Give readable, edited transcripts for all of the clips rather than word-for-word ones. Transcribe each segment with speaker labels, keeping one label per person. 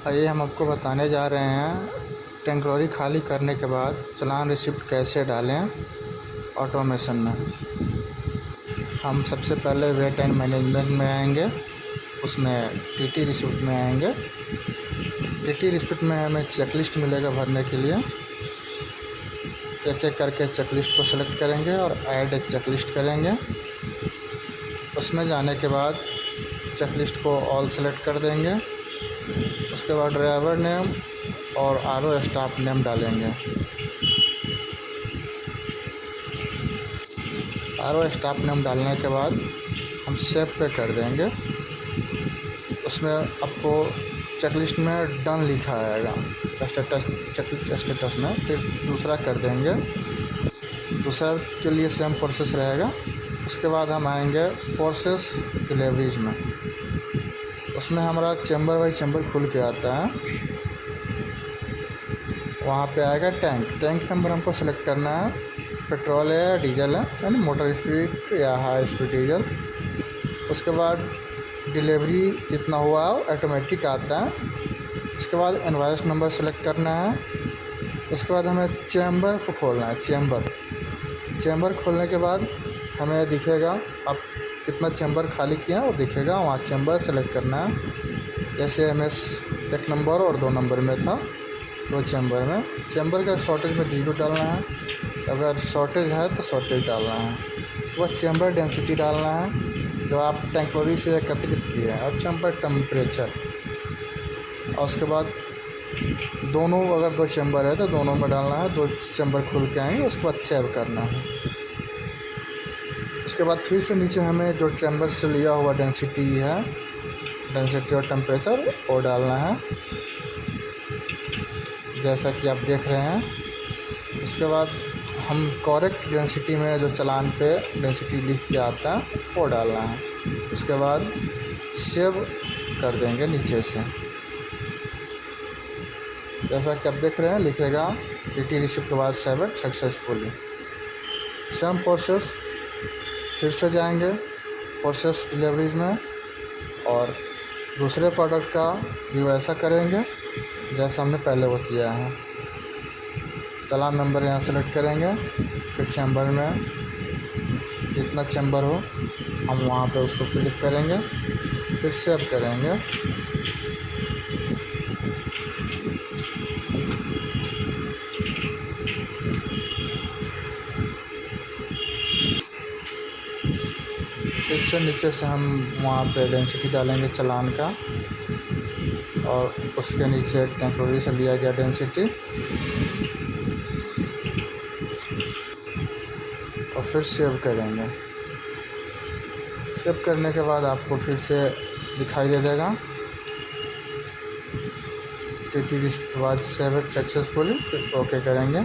Speaker 1: आइए हम आपको बताने जा रहे हैं टेम्प्रोरी खाली करने के बाद चालान रिसिप्ट कैसे डालें ऑटोमेशन में। हम सबसे पहले वेट एंड मैनेजमेंट में आएंगे, उसमें टीटी रिसिप्ट में आएंगे। टीटी रिसिप्ट में हमें चेकलिस्ट मिलेगा भरने के लिए। एक एक करके चेकलिस्ट को सेलेक्ट करेंगे और ऐड चेकलिस्ट करेंगे। उसमें जाने के बाद चेकलिस्ट को ऑल सेलेक्ट कर देंगे। उसके बाद ड्राइवर नेम और आरओ स्टाफ नेम डालेंगे। आरओ स्टाफ नेम डालने के बाद हम सेव पे कर देंगे। उसमें आपको चेकलिस्ट में डन लिखा आएगा स्टेटस, चेकलिस्ट स्टेटस में। फिर दूसरा कर देंगे, दूसरा के लिए सेम प्रोसेस रहेगा। उसके बाद हम आएंगे प्रोसेस डिलीवरीज में। उसमें हमारा चैम्बर बाई चैम्बर खुल के आता है। वहाँ पे आएगा टैंक नंबर हमको सेलेक्ट करना है, पेट्रोल है या डीजल है, यानी मोटर स्पीड या हाई स्पीड डीजल। उसके बाद डिलीवरी कितना हुआ ऑटोमेटिक आता है। उसके बाद इनवॉइस नंबर सेलेक्ट करना है। उसके बाद हमें चैम्बर को खोलना है। चैम्बर खोलने के बाद हमें दिखेगा आप कितना चैम्बर खाली किया वो दिखेगा। वहाँ चैम्बर सेलेक्ट करना है। जैसे MS 1 नंबर और 2 नंबर में था, 2 चैम्बर में। चैम्बर का शॉर्टेज में 0 डालना है, अगर शॉर्टेज है तो शॉर्टेज डालना है। उसके बाद चैम्बर डेंसिटी डालना है जो आप टेम्प्रोरी से एकत्रित किए हैं, और चैम्बर टेम्परेचर। और उसके बाद दोनों, अगर 2 चैम्बर है तो दोनों में डालना है। 2 चैम्बर खुल के आएंगे। उसके बाद सेव करना है। उसके बाद फिर से नीचे हमें जो चैम्बर से लिया हुआ डेंसिटी है, डेंसिटी और टेम्परेचर, वो डालना है जैसा कि आप देख रहे हैं। उसके बाद हम करेक्ट डेंसिटी में जो चालान पे डेंसिटी लिख के आता है वो डालना है। उसके बाद सेव कर देंगे नीचे से। जैसा कि आप देख रहे हैं लिखेगा टीटी रिसिप्ट के बाद सेव सक्सेसफुली। सेम प्रोसेस फिर से जाएंगे प्रोसेस डिलीवरीज में, और दूसरे प्रोडक्ट का भी वैसा करेंगे जैसा हमने पहले वो किया है। चालान नंबर यहाँ सेलेक्ट करेंगे। फिर चैम्बर में जितना चैम्बर हो हम वहाँ पे उसको क्लिक करेंगे, फिर सेव करेंगे। फिर से नीचे से हम वहाँ पे डेंसिटी डालेंगे चालान का, और उसके नीचे टेम्प्रोरी से लिया गया डेंसिटी, और फिर सेव करेंगे। सेव करने के बाद आपको फिर से दिखाई दे देगा टीटी रिसिप्ट बाद सेव सक्सेसफुली। फिर ओके करेंगे।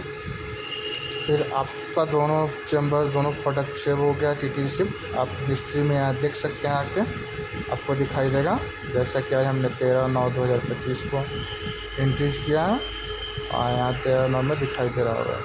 Speaker 1: फिर आपका दोनों चैम्बर, दोनों प्रोडक्ट सेव हो गया टीटी रिसिप्ट। आप हिस्ट्री में यहाँ देख सकते हैं, आके आपको दिखाई देगा जैसा कि आज हमने 13/9/2025 को एंट्री किया है, और यहाँ 13/9 में दिखाई दे रहा होगा।